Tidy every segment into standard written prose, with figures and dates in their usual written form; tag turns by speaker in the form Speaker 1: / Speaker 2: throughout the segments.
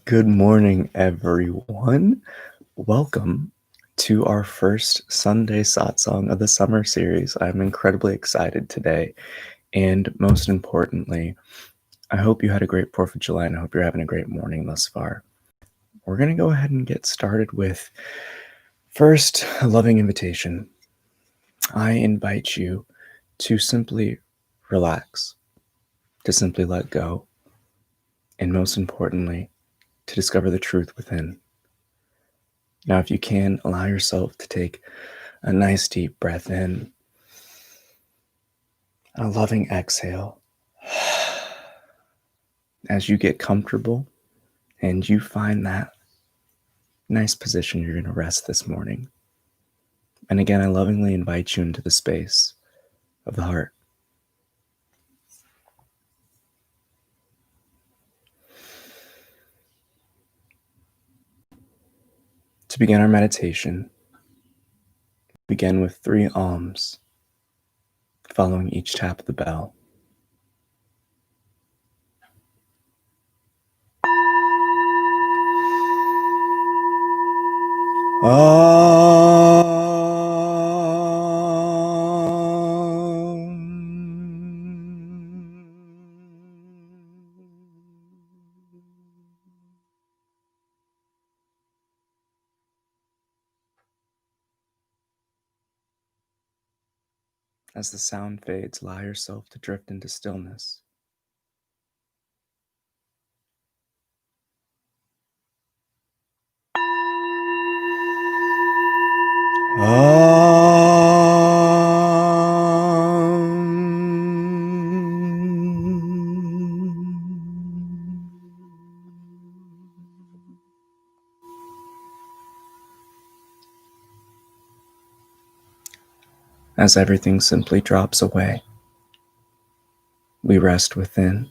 Speaker 1: Good morning, everyone. Welcome to our first Sunday Satsang of the summer series. I'm incredibly excited today. And most importantly, I hope you had a great 4th of July and I hope you're having a great morning thus far. We're going to go ahead and get started with first a loving invitation. I invite you to simply relax, to simply let go, and most importantly, to discover the truth within. Now, if you can, allow yourself to take a nice deep breath in, a loving exhale. As you get comfortable and you find that nice position, you're going to rest this morning. And again, I lovingly invite you into the space of the heart. To begin our meditation, begin with 3 alms, following each tap of the bell. As the sound fades, allow yourself to drift into stillness. As everything simply drops away, we rest within.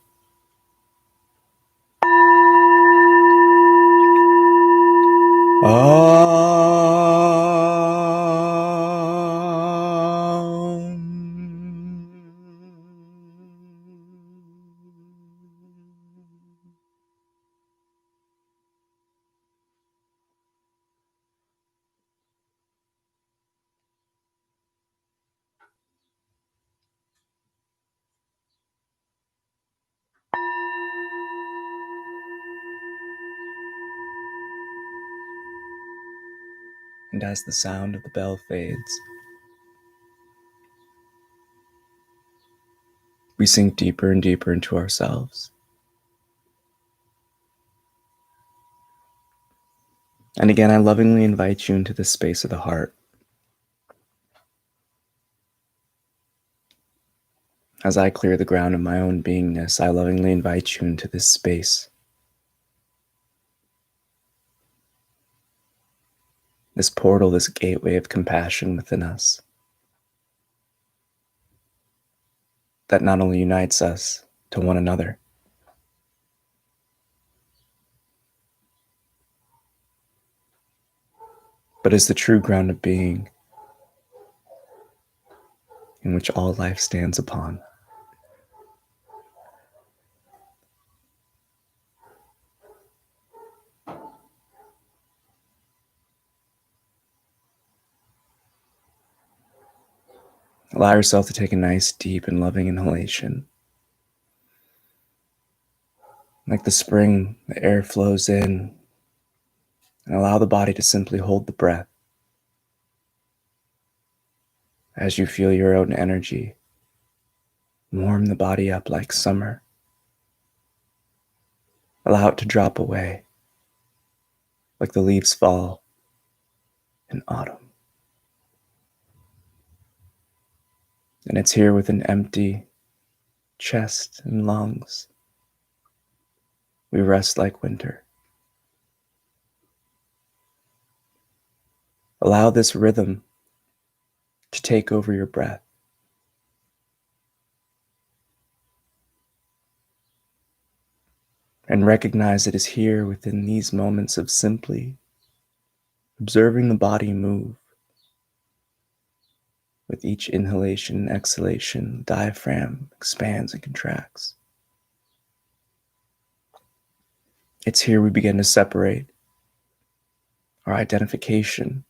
Speaker 1: And as the sound of the bell fades, we sink deeper and deeper into ourselves. And again, I lovingly invite you into the space of the heart. As I clear the ground of my own beingness, I lovingly invite you into this space. This portal, this gateway of compassion within us that not only unites us to one another, but is the true ground of being in which all life stands upon. Allow yourself to take a nice, deep, and loving inhalation. Like the spring, the air flows in, and allow the body to simply hold the breath as you feel your own energy warm the body up like summer. Allow it to drop away like the leaves fall in autumn. And it's here with an empty chest and lungs. We rest like winter. Allow this rhythm to take over your breath. And recognize it is here within these moments of simply observing the body move. With each inhalation and exhalation, the diaphragm expands and contracts. It's here we begin to separate our identification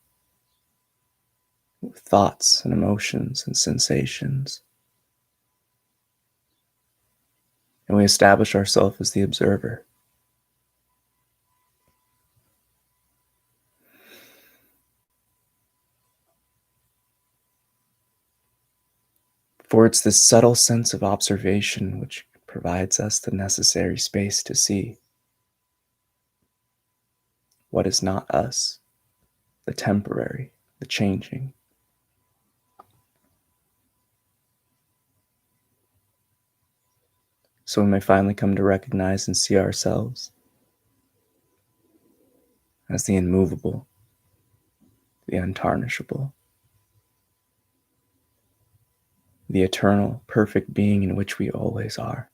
Speaker 1: with thoughts and emotions and sensations. And we establish ourselves as the observer. For it's this subtle sense of observation which provides us the necessary space to see what is not us, the temporary, the changing. So we may finally come to recognize and see ourselves as the immovable, the untarnishable, the eternal, perfect being in which we always are.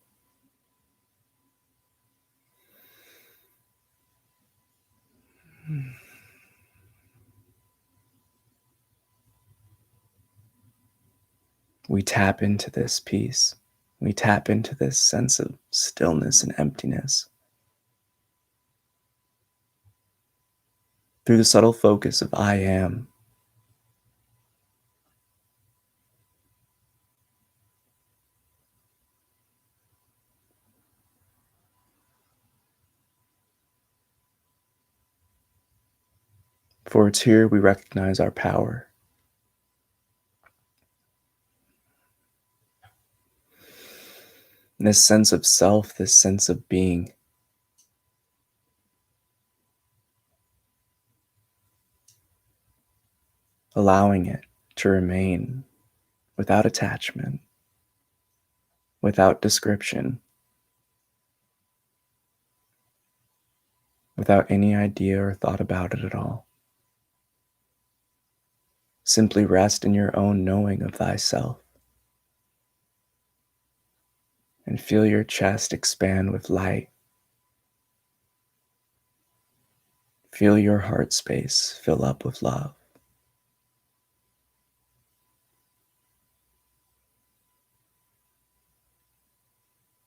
Speaker 1: We tap into this peace. We tap into this sense of stillness and emptiness through the subtle focus of I am. For it's here we recognize our power. This sense of self, this sense of being. Allowing it to remain without attachment, without description, without any idea or thought about it at all. Simply rest in your own knowing of thyself and feel your chest expand with light. Feel your heart space fill up with love.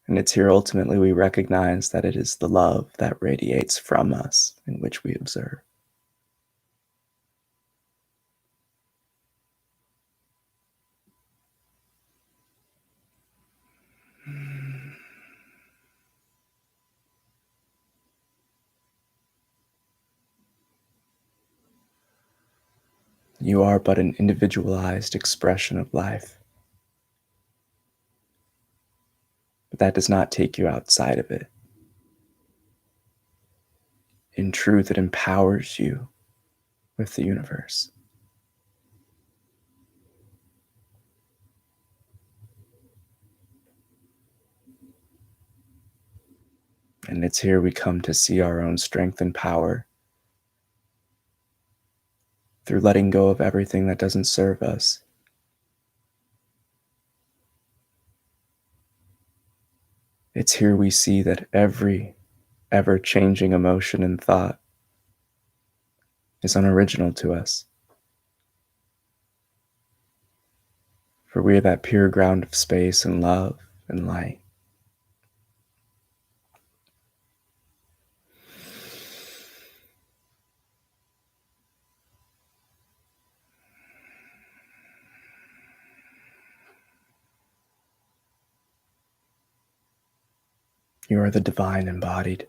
Speaker 1: And it's here ultimately we recognize that it is the love that radiates from us in which we observe. You are but an individualized expression of life. But that does not take you outside of it. In truth, it empowers you with the universe. And it's here we come to see our own strength and power through letting go of everything that doesn't serve us. It's here we see that every ever-changing emotion and thought is unoriginal to us. For we are that pure ground of space and love and light. You are the divine embodied.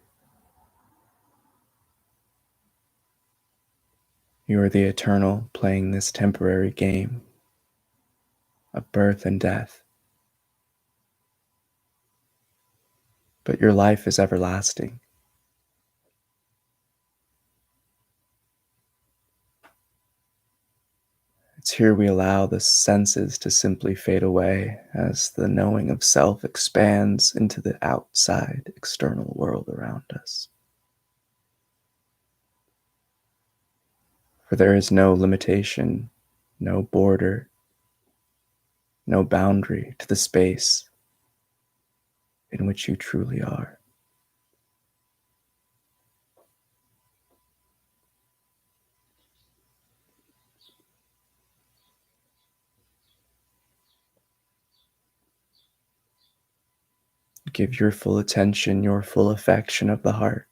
Speaker 1: You are the eternal playing this temporary game of birth and death. But your life is everlasting. It's here we allow the senses to simply fade away as the knowing of self expands into the outside external world around us. For there is no limitation, no border, no boundary to the space in which you truly are. Give your full attention, your full affection of the heart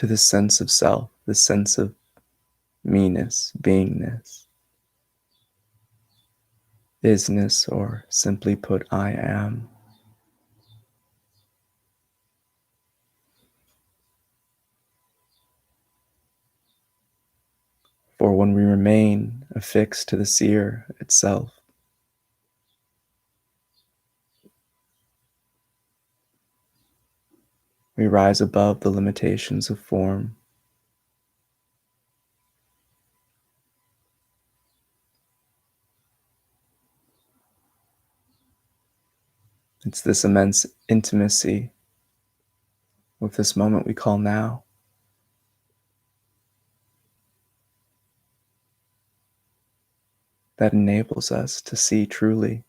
Speaker 1: to the sense of self, the sense of me-ness, beingness, isness, or simply put, I am. For when we remain affixed to the seer itself, we rise above the limitations of form. It's this immense intimacy with this moment we call now that enables us to see truly.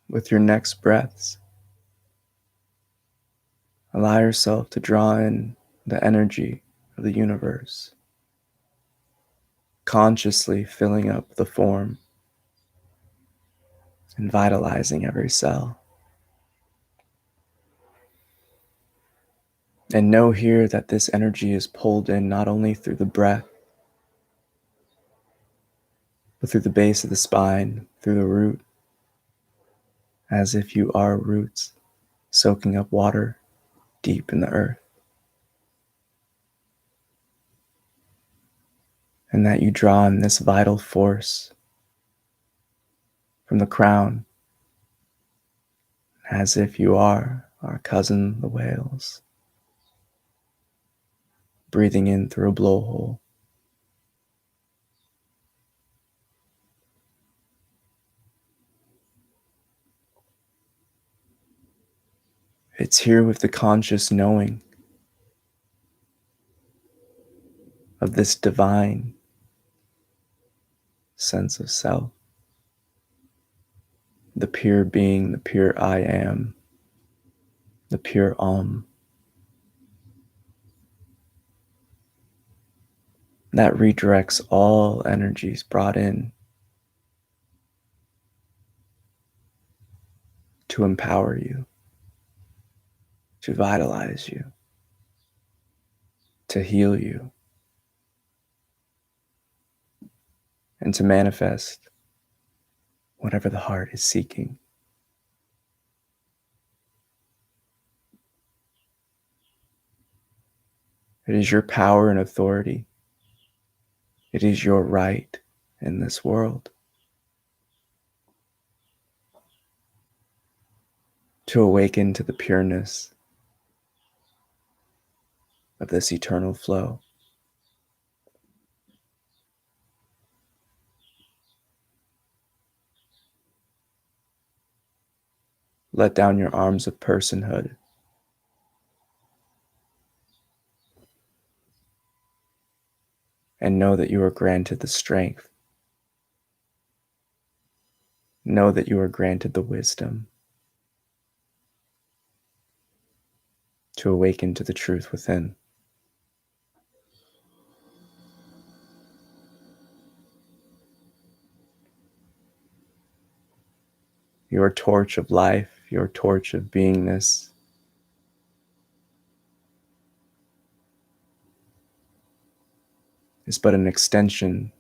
Speaker 1: With your next breaths, allow yourself to draw in the energy of the universe, consciously filling up the form and vitalizing every cell. And know here that this energy is pulled in not only through the breath, but through the base of the spine, through the root, as if you are roots soaking up water deep in the earth. And that you draw in this vital force from the crown, as if you are our cousin, the whales, breathing in through a blowhole. It's here with the conscious knowing of this divine sense of self, the pure being, the pure I am, the pure that redirects all energies brought in to empower you, to vitalize you, to heal you, and to manifest whatever the heart is seeking. It is your power and authority. It is your right in this world to awaken to the pureness of this eternal flow. Let down your arms of personhood and know that you are granted the strength. Know that you are granted the wisdom to awaken to the truth within. Your torch of life, your torch of beingness is but an extension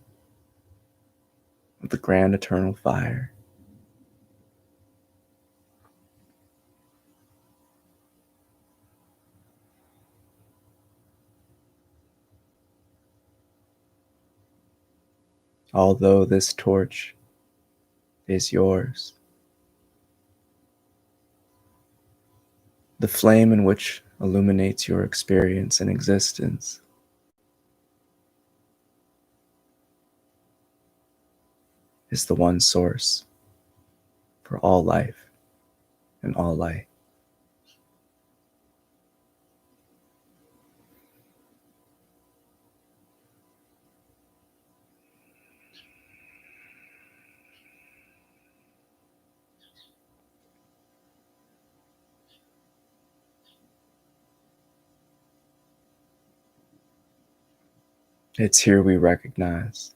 Speaker 1: of the grand eternal fire. Although this torch is yours, the flame in which illuminates your experience and existence is the one source for all life and all light. It's here we recognize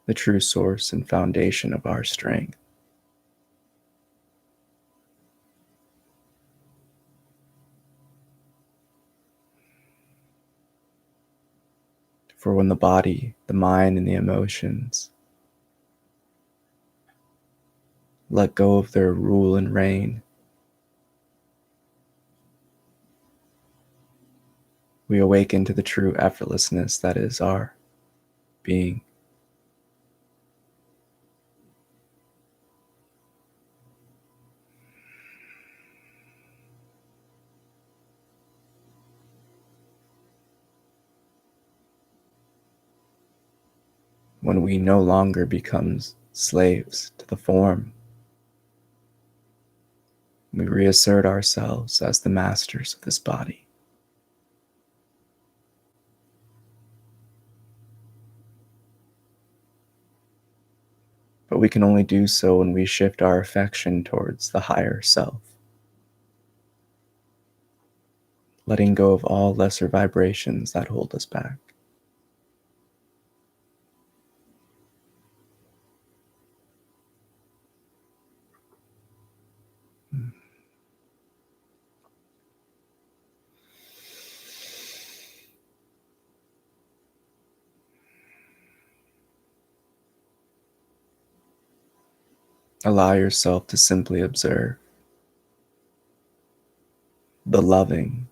Speaker 1: the true source and foundation of our strength. For when the body, the mind, and the emotions let go of their rule and reign, we awaken to the true effortlessness that is our being. When we no longer become slaves to the form, we reassert ourselves as the masters of this body. But we can only do so when we shift our affection towards the higher self, letting go of all lesser vibrations that hold us back. Allow yourself to simply observe the loving,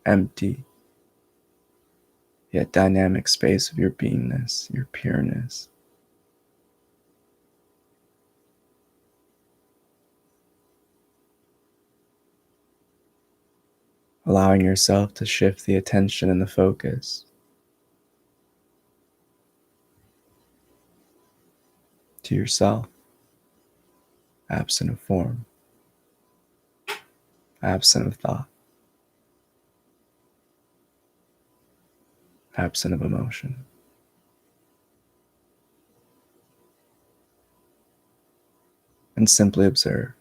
Speaker 1: empty, yet dynamic space of your beingness, your pureness. Allowing yourself to shift the attention and the focus to yourself, absent of form, absent of thought, absent of emotion. And simply observe.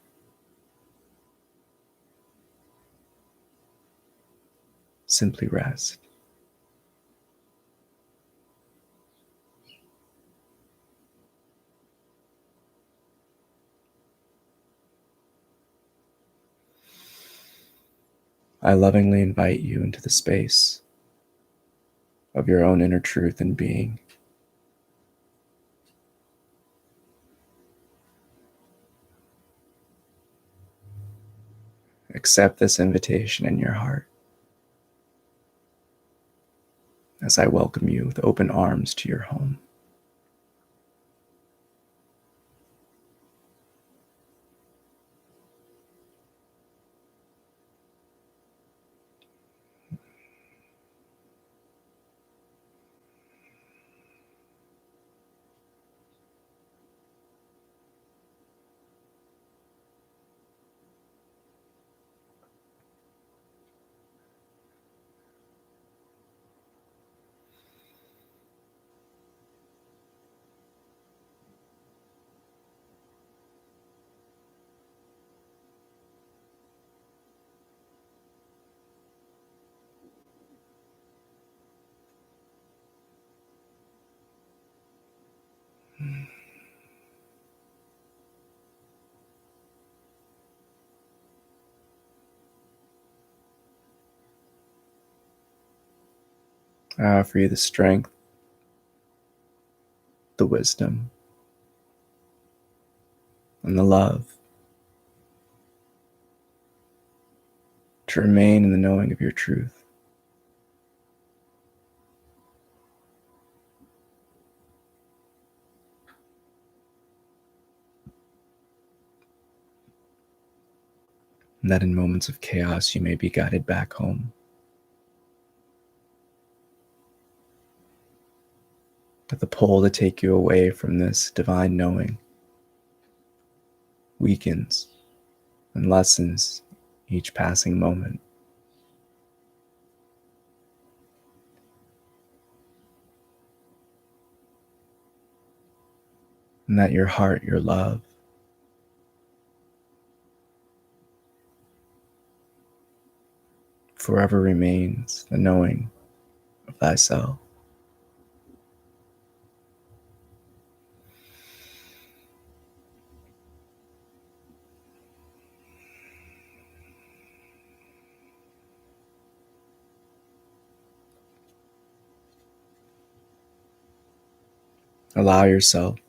Speaker 1: Simply rest. I lovingly invite you into the space of your own inner truth and being. Accept this invitation in your heart as I welcome you with open arms to your home. I offer you the strength, the wisdom, and the love to remain in the knowing of your truth. And that in moments of chaos you may be guided back home. But the pull to take you away from this divine knowing weakens and lessens each passing moment. And that your heart, your love, forever remains the knowing of thyself. Allow yourself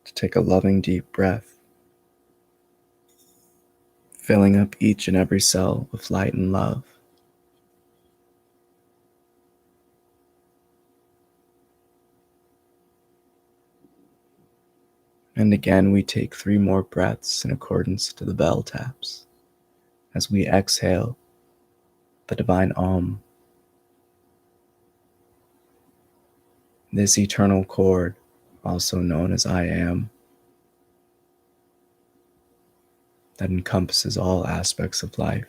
Speaker 1: to take a loving deep breath, filling up each and every cell with light and love. And again, we take 3 more breaths in accordance to the bell taps as we exhale the divine Om, this eternal chord, also known as I Am, that encompasses all aspects of life.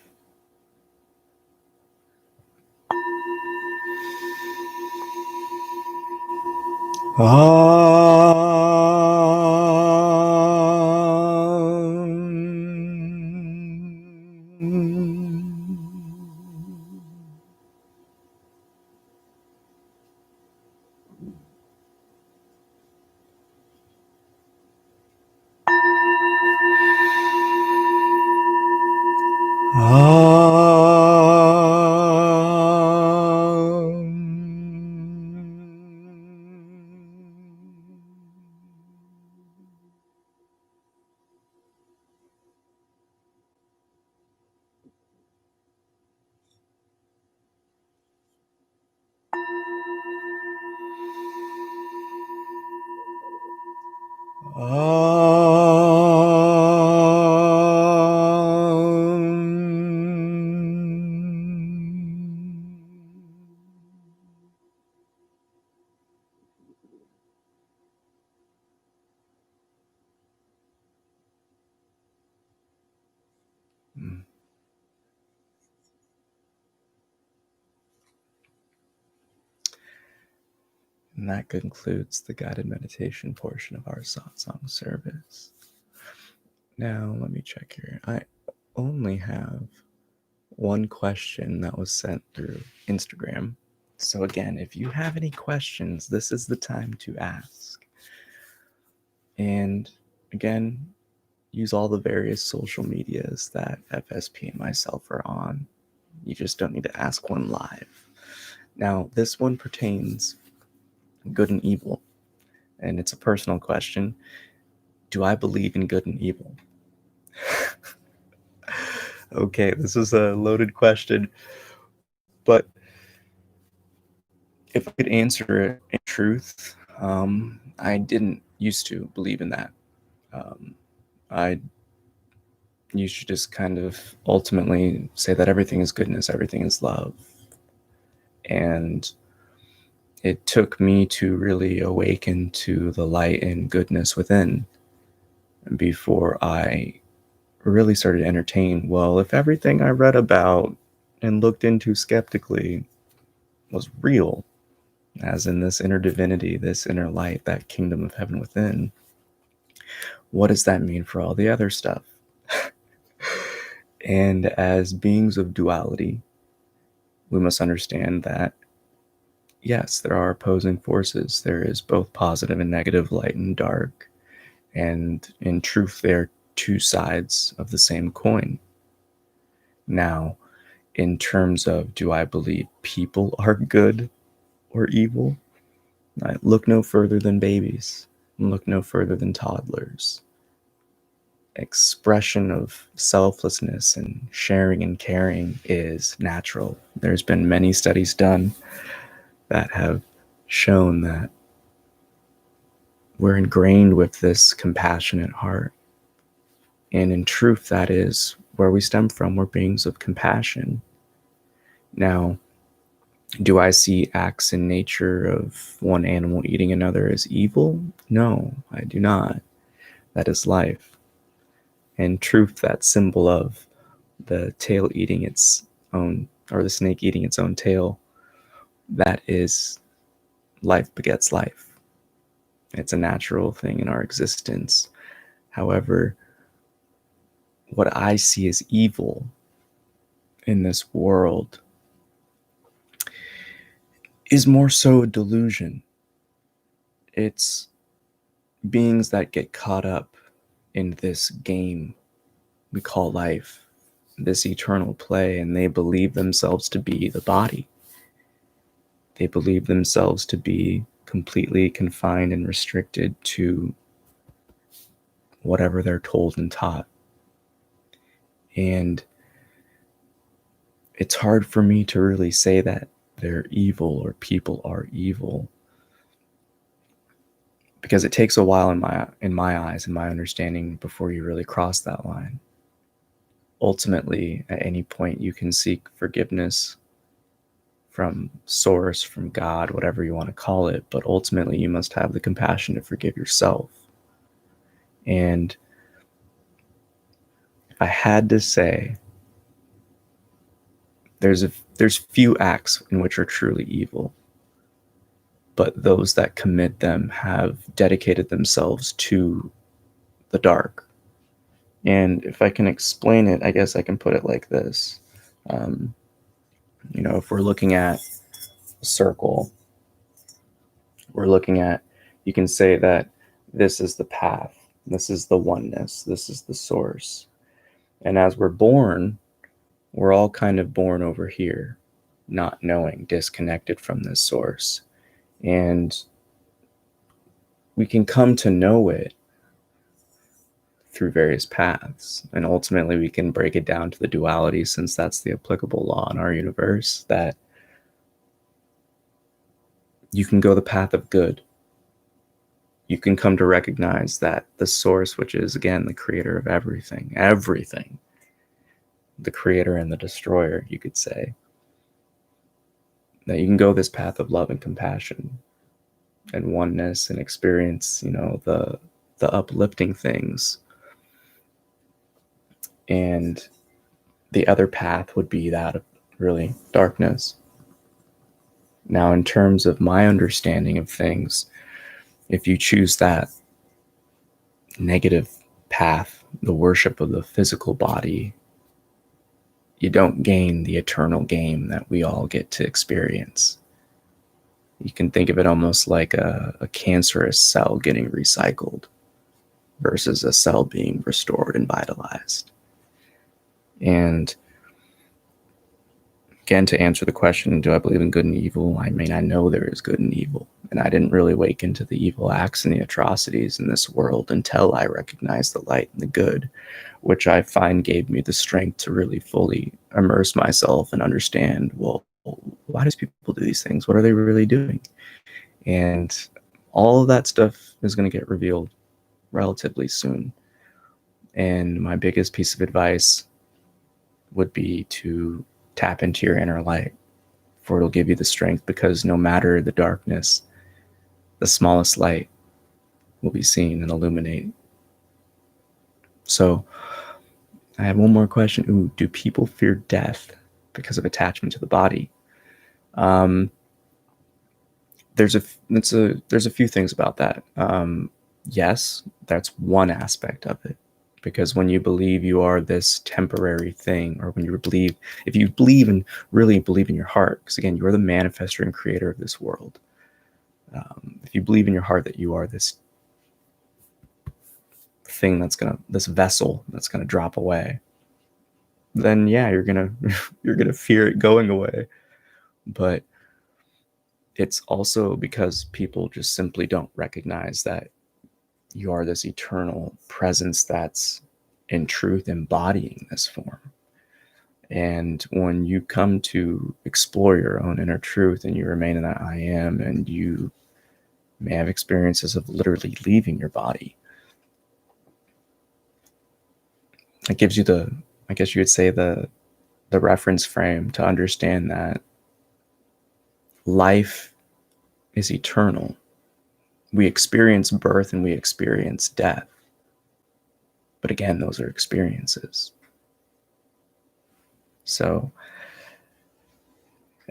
Speaker 1: And that concludes the guided meditation portion of our satsang service. Now, let me check here. I only have one question that was sent through Instagram. So again, if you have any questions, this is the time to ask. And again, use all the various social medias that FSP and myself are on. You just don't need to ask one live. Now, this one pertains good and evil, and it's a personal question. Do I believe in good and evil? Okay, this is a loaded question, but if I could answer it in truth, I didn't used to believe in that. I used to just kind of ultimately say that everything is goodness, everything is love. And it took me to really awaken to the light and goodness within before I really started to entertain, well, if everything I read about and looked into skeptically was real, as in this inner divinity, this inner light, that kingdom of heaven within, what does that mean for all the other stuff? And as beings of duality, we must understand that, yes, there are opposing forces. There is both positive and negative, light and dark. And in truth, they are 2 sides of the same coin. Now, in terms of, do I believe people are good or evil? I look no further than babies, and look no further than toddlers. Expression of selflessness and sharing and caring is natural. There's been many studies done that have shown that we're ingrained with this compassionate heart. And in truth, that is where we stem from. We're beings of compassion. Now, do I see acts in nature of one animal eating another as evil? No, I do not. That is life. And truth, that symbol of the tail eating its own, or the snake eating its own tail, that is life begets life. It's a natural thing in our existence. However, what I see as evil in this world is more so a delusion. It's beings that get caught up in this game we call life, this eternal play, and they believe themselves to be the body. They believe themselves to be completely confined and restricted to whatever they're told and taught. And it's hard for me to really say that they're evil or people are evil, because it takes a while in my eyes, in my understanding, before you really cross that line. Ultimately, at any point, you can seek forgiveness from source, from God, whatever you want to call it, but ultimately you must have the compassion to forgive yourself. And if I had to say, there's few acts in which are truly evil, but those that commit them have dedicated themselves to the dark. And if I can explain it, I guess I can put it like this. If we're looking at a circle, you can say that this is the path, this is the oneness, this is the source. And as we're born, we're all kind of born over here, not knowing, disconnected from this source. And we can come to know it through various paths. And ultimately, we can break it down to the duality, since that's the applicable law in our universe, that you can go the path of good. You can come to recognize that the source, which is, again, the creator of everything, the creator and the destroyer, you could say, that you can go this path of love and compassion and oneness and experience, the uplifting things. And the other path would be that of really darkness. Now, in terms of my understanding of things, if you choose that negative path, the worship of the physical body, you don't gain the eternal game that we all get to experience. You can think of it almost like a cancerous cell getting recycled versus a cell being restored and vitalized. And again, to answer the question, do I believe in good and evil? I mean, I know there is good and evil, and I didn't really wake into the evil acts and the atrocities in this world until I recognized the light and the good, which I find gave me the strength to really fully immerse myself and understand, well, why do people do these things? What are they really doing? And all of that stuff is going to get revealed relatively soon. And my biggest piece of advice would be to tap into your inner light, for it'll give you the strength, because no matter the darkness, the smallest light will be seen and illuminate. So I have one more question. Do people fear death because of attachment to the body? There's a few things about that. Yes, that's one aspect of it. Because when you believe you are this temporary thing, or when if you believe and really believe in your heart, because again, you're the manifester and creator of this world. If you believe in your heart that you are this thing this vessel that's gonna drop away, then yeah, you're gonna fear it going away. But it's also because people just simply don't recognize that you are this eternal presence that's in truth embodying this form. And when you come to explore your own inner truth and you remain in that I am, and you may have experiences of literally leaving your body, it gives you I guess you would say, the reference frame to understand that life is eternal. We experience birth and we experience death. But again, those are experiences. So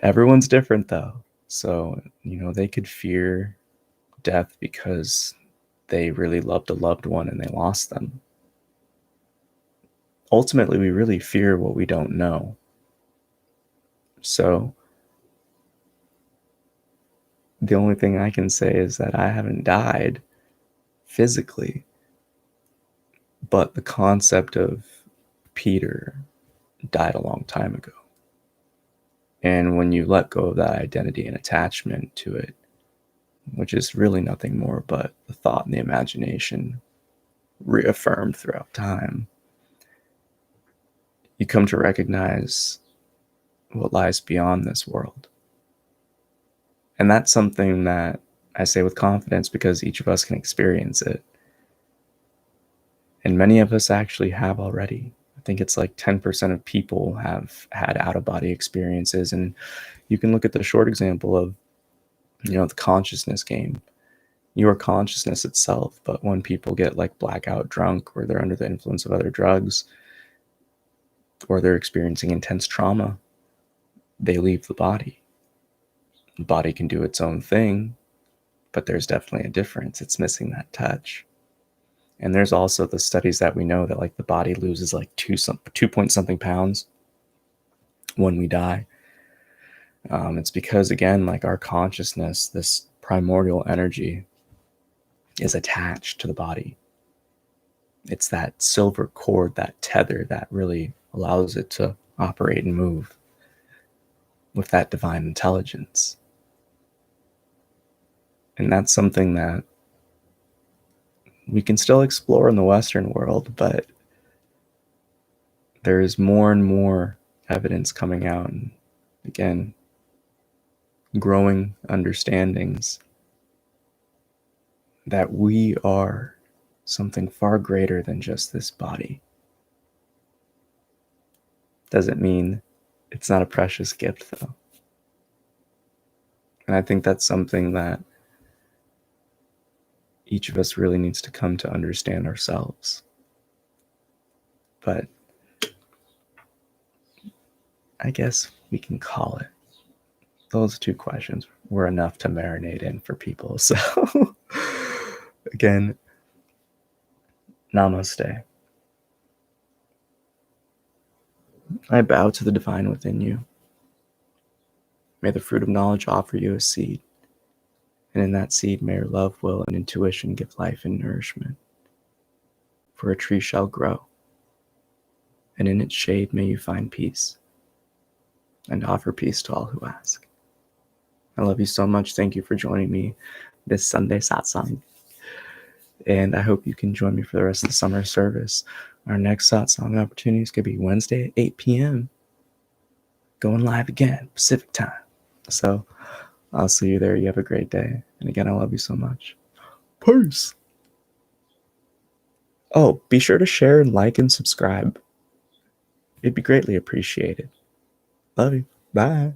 Speaker 1: everyone's different though. So, they could fear death because they really loved a loved one and they lost them. Ultimately, we really fear what we don't know. So the only thing I can say is that I haven't died physically, but the concept of Peter died a long time ago. And when you let go of that identity and attachment to it, which is really nothing more but the thought and the imagination reaffirmed throughout time, you come to recognize what lies beyond this world. And that's something that I say with confidence because each of us can experience it. And many of us actually have already. I think it's like 10% of people have had out-of-body experiences. And you can look at the short example of, the consciousness game. Your consciousness itself, but when people get like blackout drunk or they're under the influence of other drugs or they're experiencing intense trauma, they leave the body. The body can do its own thing, but there's definitely a difference. It's missing that touch. And there's also the studies that we know that like the body loses like 2 point something pounds when we die. It's because, again, like our consciousness, this primordial energy, is attached to the body. It's that silver cord, that tether that really allows it to operate and move with that divine intelligence. And that's something that we can still explore in the Western world, but there is more and more evidence coming out, and again, growing understandings that we are something far greater than just this body. Doesn't mean it's not a precious gift, though. And I think that's something that each of us really needs to come to understand ourselves. But I guess we can call it. Those 2 questions were enough to marinate in for people. So, again, namaste. I bow to the divine within you. May the fruit of knowledge offer you a seed, and in that seed may your love, will, and intuition give life and nourishment. For a tree shall grow, and in its shade may you find peace, and offer peace to all who ask. I love you so much. Thank you for joining me this Sunday Satsang. And I hope you can join me for the rest of the summer service. Our next Satsang opportunities could be Wednesday at 8 p.m. Going live again, Pacific time. So I'll see you there. You have a great day. And again, I love you so much. Peace. Oh, be sure to share and like and subscribe. It'd be greatly appreciated. Love you. Bye.